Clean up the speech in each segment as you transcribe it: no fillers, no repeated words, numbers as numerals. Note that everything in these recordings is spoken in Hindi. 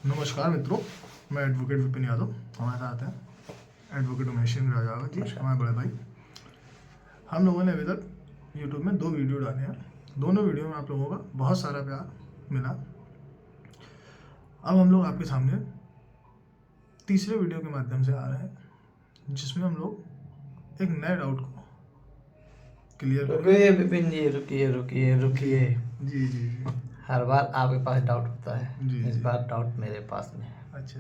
नमस्कार मित्रों, मैं एडवोकेट विपिन यादव। हमारे साथ हैं एडवोकेट उमेश सिंह राजावत जी, हमारे बड़े भाई। हम लोगों ने अभी तक यूट्यूब में 2 वीडियो डाले हैं। दोनों वीडियो में आप लोगों का बहुत सारा प्यार मिला। अब हम लोग आपके सामने तीसरे वीडियो के माध्यम से आ रहे हैं, जिसमें हम लोग एक नए डाउट को क्लियर रुकिए विपिन जी, रुकिए। जी जी जी हर बार आपके पास डाउट होता है, जी, इस जी। बार डाउट मेरे पास में है। अच्छा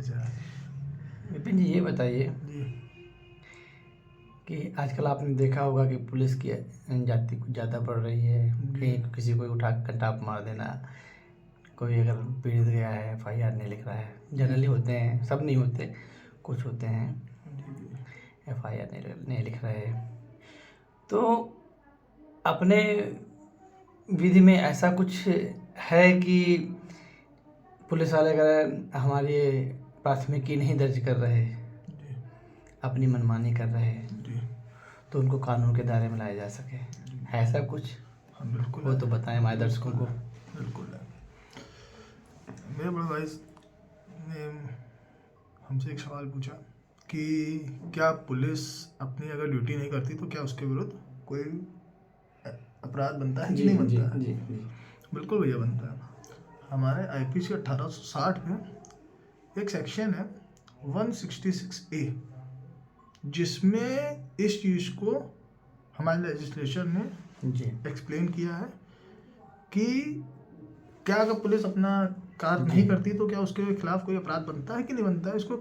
विपिन जी, ये बताइए जी कि आजकल आपने देखा होगा कि पुलिस की जाति कुछ ज़्यादा बढ़ रही है। कहीं किसी को उठा कर टाप मार देना, कोई अगर पीड़ित गया है FIR नहीं लिख रहा है। जनरली होते हैं, सब नहीं होते, कुछ होते हैं FIR नहीं लिख रहे। तो अपने विधि में ऐसा कुछ है कि पुलिस वाले अगर हमारी प्राथमिकी नहीं दर्ज कर रहे, अपनी मनमानी कर रहे, तो उनको कानून के दायरे में लाया जा सके, है ऐसा कुछ? हाँ बिल्कुल वो तो बताएं हमारे दर्शकों को। बिल्कुल है। मेरे बड़े भाई ने हमसे एक सवाल पूछा कि क्या पुलिस अपनी अगर ड्यूटी नहीं करती तो क्या उसके विरुद्ध कोई अपराध बनता है कि नहीं बनता है? जी। बिल्कुल भैया बनता है। हमारे IPC 1860 में एक सेक्शन है 166A, जिसमें इस चीज़ को हमारे लेजिस्लेशन ने जी एक्सप्लेन किया है कि क्या अगर पुलिस अपना कार्य नहीं करती तो क्या उसके खिलाफ कोई अपराध बनता है कि नहीं बनता है, इसको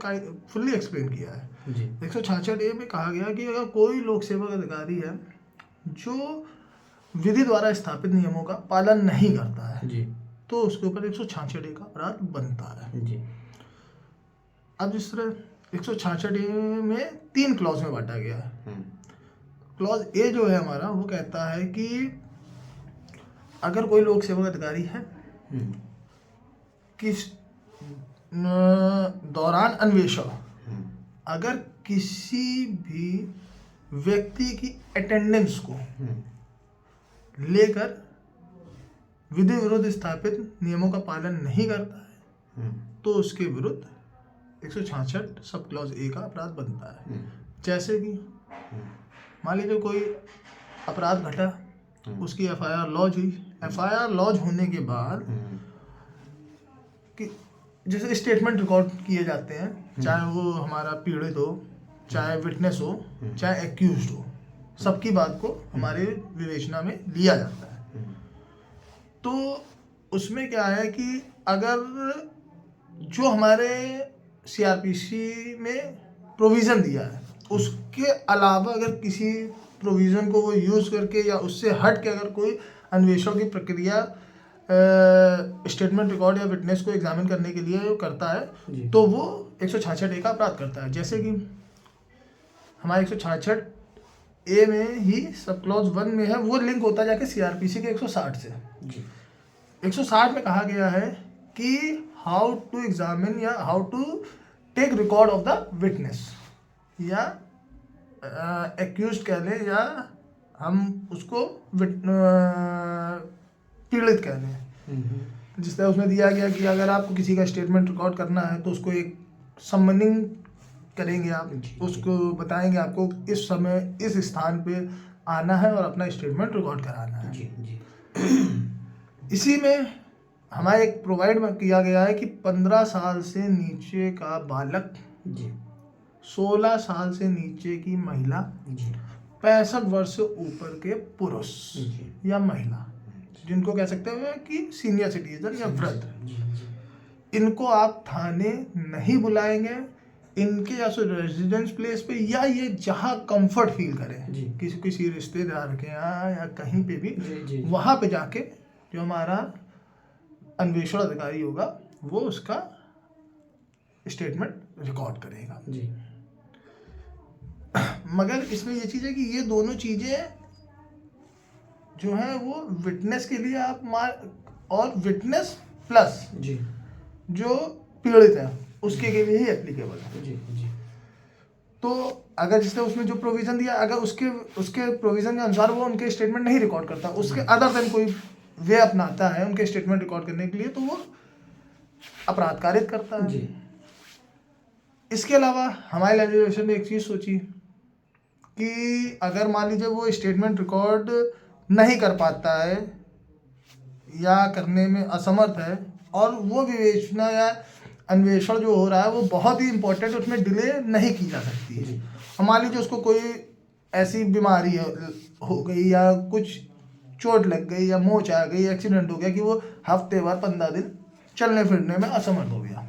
फुल्ली एक्सप्लेन किया है। जी 166A में कहा गया कि अगर कोई लोक सेवक अधिकारी है जो विधि द्वारा स्थापित नियमों का पालन नहीं करता है जी तो उसके ऊपर 166A का अपराध बनता है। जी अब जिस तरह 166A में 3 क्लॉज में बांटा गया है। क्लॉज ए जो है हमारा, वो कहता है कि अगर कोई लोक सेवक अधिकारी है किस दौरान अन्वेषण अगर किसी भी व्यक्ति की अटेंडेंस को लेकर विधि विरुद्ध स्थापित नियमों का पालन नहीं करता है तो उसके विरुद्ध 166 सब क्लॉज ए का अपराध बनता है। जैसे कि मान लीजिए कोई अपराध घटा, उसकी FIR लॉज हुई। FIR लॉज होने के बाद कि जैसे स्टेटमेंट रिकॉर्ड किए जाते हैं, चाहे वो हमारा पीड़ित हो, चाहे विटनेस हो, चाहे एक्यूज्ड हो, सबकी बात को हमारे विवेचना में लिया जाता है। तो उसमें क्या है कि अगर जो हमारे CRPC में प्रोविज़न दिया है उसके अलावा अगर किसी प्रोविज़न को वो यूज़ करके या उससे हट के अगर कोई अन्वेषण की प्रक्रिया स्टेटमेंट रिकॉर्ड या विटनेस को एग्जामिन करने के लिए करता है तो वो 166A का अपराध करता है। जैसे कि हमारे 166A में ही सब क्लॉज 1 में है, वो लिंक होता है जाके CRPC के 160 से। 160 में कहा गया है कि हाउ टू एग्जामिन या how to take record of the witness या एक्यूज्ड कह लें या हम उसको पीड़ित कह लें। जिस तरह उसमें दिया गया कि अगर आपको किसी का स्टेटमेंट रिकॉर्ड करना है तो उसको एक समनिंग करेंगे, आप उसको बताएंगे आपको इस समय इस स्थान पे आना है और अपना स्टेटमेंट रिकॉर्ड कराना है। जी इसी में हमारे एक प्रोवाइड में किया गया है कि 15 साल से नीचे का बालक, 16 साल से नीचे की महिला, 65 वर्ष से ऊपर के पुरुष या महिला, जिनको कह सकते हैं कि सीनियर सिटीजन या वृद्ध, इनको आप थाने नहीं बुलाएंगे। इनके या तो रेजिडेंस प्लेस पे या ये जहाँ कंफर्ट फील करें, किसी रिश्तेदार के यहाँ या कहीं पे भी, वहाँ पे जाके जो हमारा अन्वेषण अधिकारी होगा वो उसका स्टेटमेंट रिकॉर्ड करेगा। मगर इसमें ये चीज़ है कि ये दोनों चीज़ें जो हैं वो विटनेस के लिए आप और विटनेस प्लस जो पीड़ित है उसके लिए ही एप्लीकेबल है। तो अगर जिसने उसमें जो प्रोविज़न दिया, अगर उसके प्रोविज़न के अनुसार वो उनके स्टेटमेंट नहीं रिकॉर्ड करता, उसके अदर देन कोई वे अपनाता है उनके स्टेटमेंट रिकॉर्ड करने के लिए, तो वो अपराध कारित करता है। जी। इसके अलावा हमारे लेजिस्लेशन ने एक चीज़ सोची कि अगर मान लीजिए वो स्टेटमेंट रिकॉर्ड नहीं कर पाता है या करने में असमर्थ है और वो विवेचना या अन्वेषण जो हो रहा है वो बहुत ही इम्पोर्टेंट, उसमें डिले नहीं की जा सकती है। और मान लीजिए उसको कोई ऐसी बीमारी हो गई या कुछ चोट लग गई या मोच आ गई, एक्सीडेंट हो गया कि वो हफ्ते भर 15 दिन चलने फिरने में असमर्थ हो गया,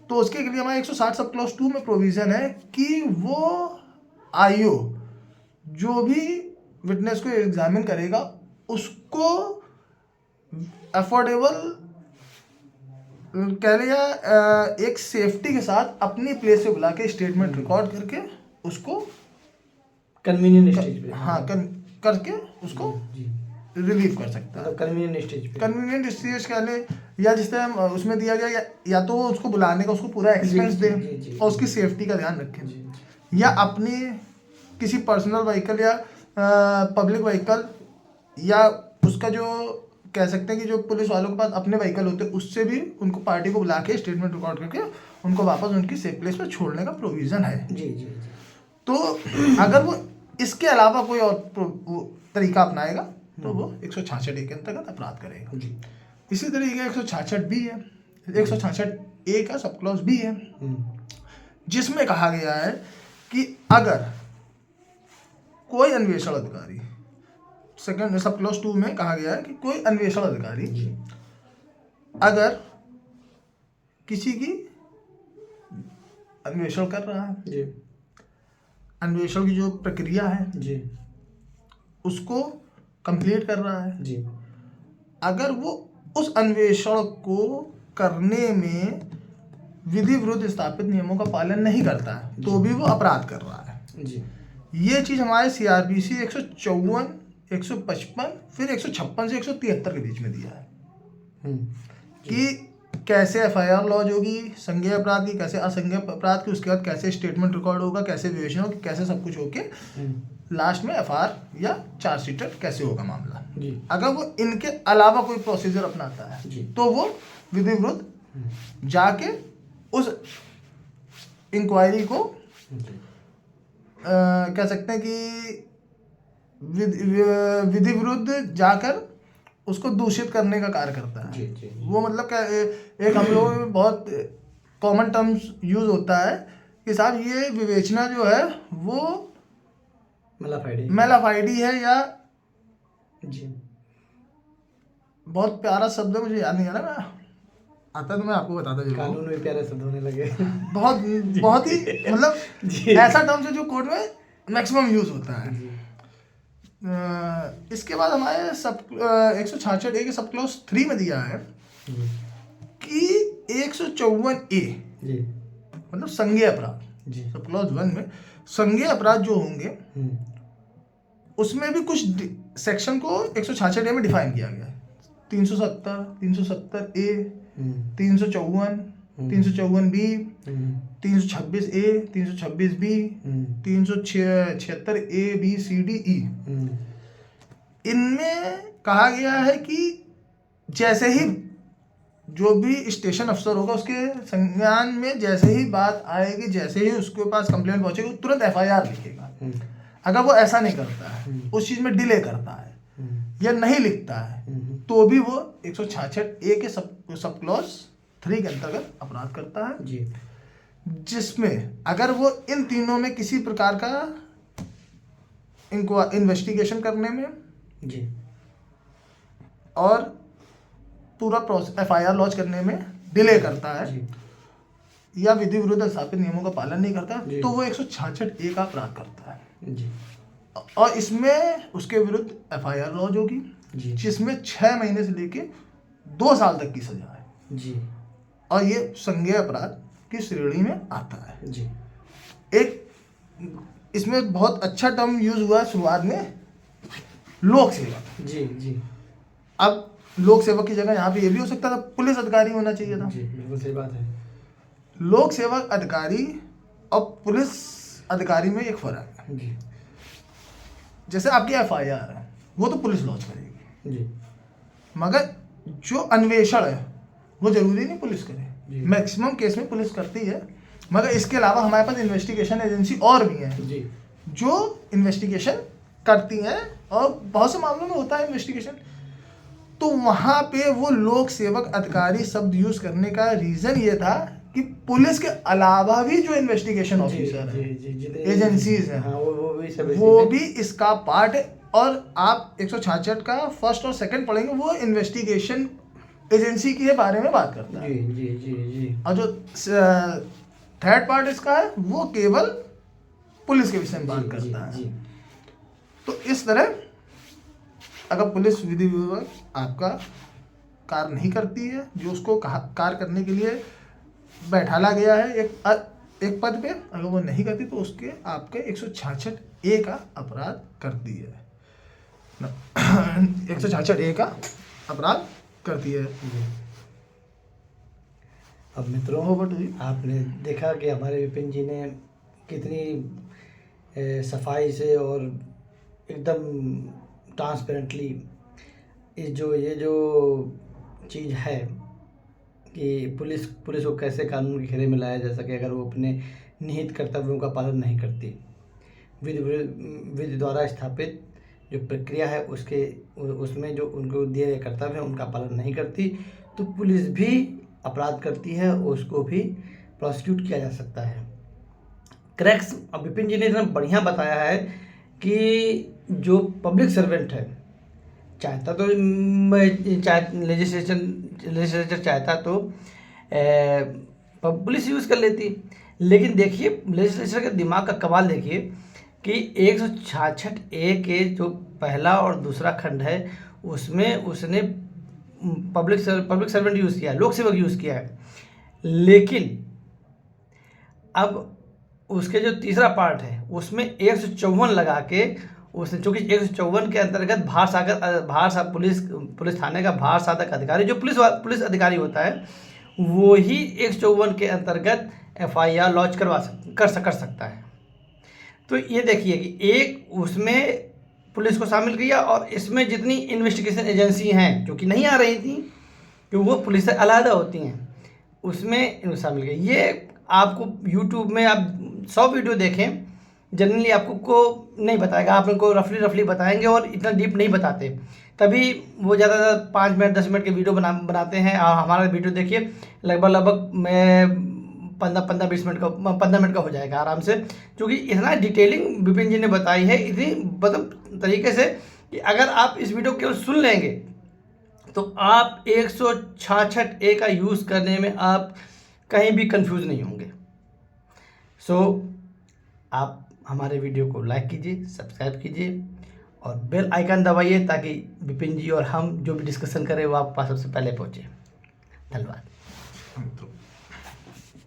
तो उसके लिए हमारे 160 सब क्लॉज 2 में प्रोविज़न है कि वो आईओ जो भी विटनेस को एग्जामिन करेगा उसको अफोर्डेबल कह लिया एक सेफ्टी के साथ अपनी प्लेस से बुला के स्टेटमेंट रिकॉर्ड करके उसको कन्वीनियंट स्टेज पे, हाँ करके उसको रिलीव कर सकता है। कन्वीनियंट स्टेज पे, कन्वीनियंट स्टेज कह ले या जिस तरह उसमें दिया गया या तो वो उसको बुलाने का उसको पूरा एक्सपेंस दे और उसकी सेफ्टी का ध्यान रखें, या अपनी किसी पर्सनल व्हीकल या पब्लिक व्हीकल या उसका जो कह सकते हैं कि जो पुलिस वालों के पास अपने व्हीकल होते हैं उससे भी उनको पार्टी को बुला के स्टेटमेंट रिकॉर्ड करके उनको वापस उनकी सेफ प्लेस पर छोड़ने का प्रोविज़न है। जी। तो अगर वो इसके अलावा कोई और तरीका अपनाएगा तो वो 166 के अंतर्गत अपराध करेगा। इसी तरीके 166 बी है, 166 ए का सब क्लॉज बी है, जिसमें कहा गया है कि अगर कोई अन्वेषण अधिकारी, सेकंड सब क्लॉज 2 में कहा गया है कि कोई अन्वेषण अधिकारी अगर किसी की अन्वेषण कर रहा है, अन्वेषण की जो प्रक्रिया है उसको कंप्लीट कर रहा है, अगर वो उस अन्वेषण को करने में विधि विरुद्ध स्थापित नियमों का पालन नहीं करता है तो भी वो अपराध कर रहा है। ये चीज़ हमारे CRPC 154, 155 फिर 156 से 173 के बीच में दिया है कि कैसे FIR लॉज होगी संज्ञेय अपराध की, कैसे असंज्ञेय अपराध की, उसके बाद कैसे स्टेटमेंट रिकॉर्ड होगा, कैसे विवेचना होगी, कैसे सब कुछ होके लास्ट में FIR या चार्जशीटेड कैसे होगा मामला। अगर वो इनके अलावा कोई प्रोसीजर अपनाता है तो वो विधि विरुद्ध जाके उस इंक्वायरी को कह सकते हैं कि विधि विरुद्ध जाकर उसको दूषित करने का कार्य करता है। वो मतलब क्या, एक हम लोगों में बहुत कॉमन टर्म्स यूज होता है कि साहब ये विवेचना जो है वो मेलाफाइडी है, या बहुत प्यारा शब्द है, मुझे याद नहीं आ रहा, मैं आता तो मैं आपको बताता जरूर। कानून में प्यारे शब्द होने लगे बहुत ही मतलब ऐसा टर्म है जो कोर्ट में मैक्सिमम यूज होता है। इसके बाद हमारे सब 166 ए के सब क्लॉज 3 में दिया है कि 154 ए मतलब संज्ञेय अपराध, सब क्लॉज 1 में संज्ञेय अपराध जो होंगे उसमें भी कुछ सेक्शन को 166 ए में डिफाइन किया गया है। 370, 370 A, 354, 354 B, 326 A, 326 B, 376 A B C D E. इनमें कहा गया है कि जैसे ही जो भी स्टेशन अफसर होगा उसके संज्ञान में जैसे ही बात आएगी, जैसे ही उसके पास कंप्लेंट पहुंचेगी तुरंत FIR लिखेगा। अगर वो ऐसा नहीं करता है, उस चीज़ में डिले करता है या नहीं लिखता है तो भी वो 166 ए के सब क्लॉज 3 के अंतर्गत अपराध करता है, जिसमें अगर वो इन तीनों में किसी प्रकार का इनको इन्वेस्टिगेशन करने में और पूरा प्रोसेस FIR लॉन्च करने में डिले करता है या विधि विरुद्ध स्थापित नियमों का पालन नहीं करता तो वो 166 ए का अपराध करता है और इसमें उसके विरुद्ध FIR लॉन्च होगी जिसमें 6 महीने से लेके 2 साल तक की सजा है और ये संज्ञेय अपराध की श्रेणी में आता है। एक इसमें बहुत अच्छा टर्म यूज हुआ शुरुआत में, लोक सेवक। अब लोक सेवक की जगह यहाँ पे ये भी हो सकता था पुलिस अधिकारी होना चाहिए था। बिल्कुल सही बात है। लोक सेवक अधिकारी और पुलिस अधिकारी में एक फर्क है। जैसे आपकी FIR है वो तो पुलिस लॉन्च करेगी, मगर जो अन्वेषण है वो जरूरी नहीं पुलिस करे, मैक्सिमम केस में पुलिस करती है, मगर इसके अलावा हमारे पास इन्वेस्टिगेशन एजेंसी और भी हैं जी जो इन्वेस्टिगेशन करती हैं, और बहुत से मामलों में होता है इन्वेस्टिगेशन। तो वहाँ पे वो लोक सेवक अधिकारी शब्द यूज़ करने का रीज़न ये था कि पुलिस के अलावा भी जो इन्वेस्टिगेशन ऑफिसर हैं, एजेंसीज हैं, वो भी इसका पार्ट है। और आप 166 का फर्स्ट और सेकंड पढ़ेंगे, वो इन्वेस्टिगेशन एजेंसी के बारे में बात करता है। जी जी जी जी। और जो थर्ड पार्ट इसका है वो केवल पुलिस के विषय में बात करता है। तो इस तरह अगर पुलिस विधि विभाग आपका कार्य नहीं करती है, जो उसको कार्य करने के लिए बैठाला गया है एक पद पे, अगर वो नहीं करती तो उसके आपके 166A का अपराध करती है, 166A का अपराध करती है। अब मित्रों, आपने देखा कि हमारे विपिन जी ने कितनी सफाई से और एकदम ट्रांसपेरेंटली ये जो चीज़ है कि पुलिस को कैसे कानून के घेरे में लाया जा सके अगर वो अपने निहित कर्तव्यों का पालन नहीं करती। विधि द्वारा स्थापित जो प्रक्रिया है उसमें जो उनको दिए गए कर्तव्य हैं उनका पालन नहीं करती, तो पुलिस भी अपराध करती है, उसको भी प्रोसिक्यूट किया जा सकता है। क्रैक्स विपिन जी ने इतना बढ़िया बताया है कि जो पब्लिक सर्वेंट है चाहता तो लेजिस्लेचर चाहता तो पुलिस यूज़ कर लेती, लेकिन देखिए लेजिस्लेचर के दिमाग का कमाल देखिए कि 166A के जो पहला और दूसरा खंड है उसमें उसने पब्लिक सर्वेंट यूज़ किया है, लोक सेवक यूज़ किया है, लेकिन अब उसके जो तीसरा पार्ट है उसमें 154 लगा के उसने, चूँकि 154 के अंतर्गत पुलिस थाने का भार साधक अधिकारी जो पुलिस अधिकारी होता है वो ही 154 के अंतर्गत FIR लॉन्च कर सकता है। तो ये देखिए कि एक उसमें पुलिस को शामिल किया और इसमें जितनी इन्वेस्टिगेशन एजेंसी हैं जो कि नहीं आ रही थी क्योंकि वो पुलिस से अलग होती हैं, उसमें शामिल किया। ये आपको YouTube में आप 100 वीडियो देखें, जनरली आपको नहीं बताएगा, आप उनको रफली बताएंगे और इतना डीप नहीं बताते, तभी वो ज़्यादा 5 मिनट 10 मिनट के वीडियो बनाते हैं। हमारा वीडियो देखिए लगभग मैं 15-20 मिनट का 15 मिनट का हो जाएगा आराम से, क्योंकि इतना डिटेलिंग विपिन जी ने बताई है इतनी मतलब तरीके से कि अगर आप इस वीडियो केवल सुन लेंगे तो आप 166A का यूज़ करने में आप कहीं भी कंफ्यूज नहीं होंगे। आप हमारे वीडियो को लाइक कीजिए, सब्सक्राइब कीजिए और बेल आइकन दबाइए ताकि विपिन जी और हम जो भी डिस्कशन करें वो आप पास सबसे पहले पहुँचे। धन्यवाद।